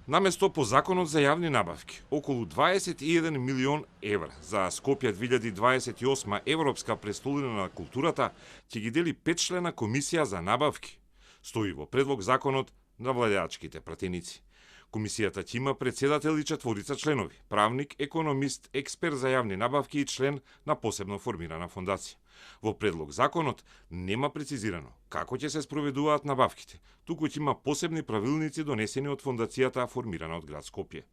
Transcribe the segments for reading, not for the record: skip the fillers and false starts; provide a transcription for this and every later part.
Наместо по законот за јавни набавки, околу 21 милион евра за Скопје 2028 Европска престолина на културата ќе ги дели 5-члена комисија за набавки, стои во предлог законот на владеачките пратеници. Комисијата ќе има председател и 4 членови, правник, економист, експерт за јавни набавки и член на посебно формирана фондација. Во предлог законот нема прецизирано како ќе се спроведуваат набавките, туку ќе има посебни правилници донесени од фондацијата формирана од град Скопје.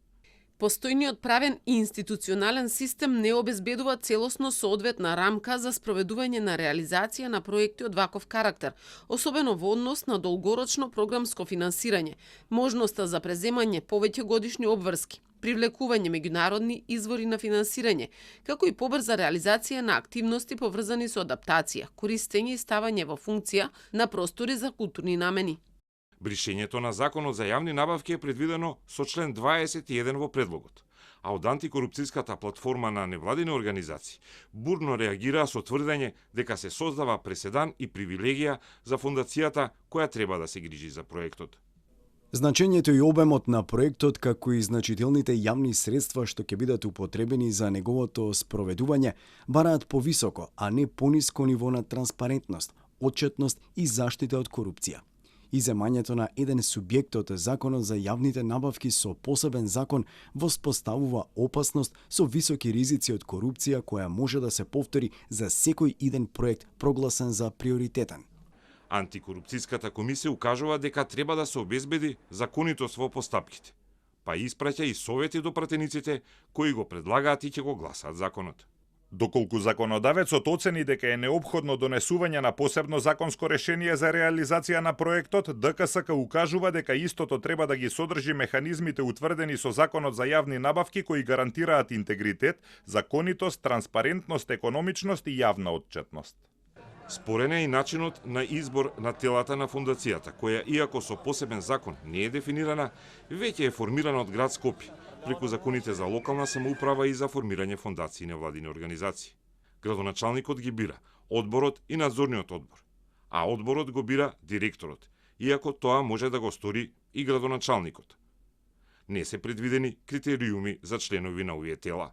Постојниот правен и институционален систем не обезбедува целосно соодветна рамка за спроведување на реализација на проекти од ваков карактер, особено во однос на долгорочно програмско финансирање, можноста за преземање повеќе годишни обврски, привлекување меѓународни извори на финансирање, како и побрза реализација на активности поврзани со адаптација, користење и ставање во функција на простори за културни намени. Бришењето на законот за јавни набавки е предвидено со член 21 во предлогот, а од антикорупцијската платформа на невладини организации бурно реагираа со тврдење дека се создава преседан и привилегија за фондацијата која треба да се грижи за проектот. Значењето и обемот на проектот, како и значителните јавни средства што ќе бидат употребени за неговото спроведување, бараат повисоко, а не пониско ниво на транспарентност, отчетност и заштита од корупција. Иземањето на еден субјект од законот за јавните набавки со посебен закон воспоставува опасност со високи ризици од корупција која може да се повтори за секој иден проект прогласен за приоритетен. Антикорупцијската комисија укажува дека треба да се обезбеди законитост во постапките, па испраќа и совети до пратениците кои го предлагаат и ќе го гласаат законот. Доколку законодавецот оцени дека е неопходно донесување на посебно законско решение за реализација на проектот, ДКСК укажува дека истото треба да ги содржи механизмите утврдени со законот за јавни набавки кои гарантираат интегритет, законитост, транспарентност, економичност и јавна отчетност. Спорен е и начинот на избор на телата на фондацијата, која иако со посебен закон не е дефинирана, веќе е формирана од град Скопје, преку законите за локална самоуправа и за формирање фондации и невладини организации. Градоначалникот ги бира одборот и надзорниот одбор, а одборот го бира директорот, иако тоа може да го стори и градоначалникот. Не се предвидени критериуми за членови на овие тела.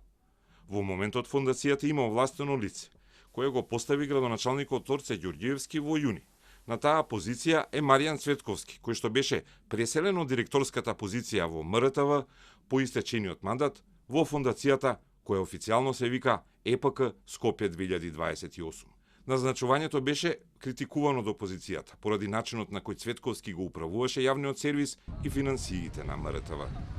Во моментот фондацијата има овластено лице, кој го постави градоначалникот Орце Ѓорѓиевски во јуни. На таа позиција е Маријан Цветковски, кој што беше преселен од директорската позиција во МРТВ по истечениот мандат во фондацијата која официјално се вика ЕПК Скопје 2028. Назначувањето беше критикувано од опозицијата поради начинот на кој Цветковски го управуваше јавниот сервис и финансиите на МРТВ.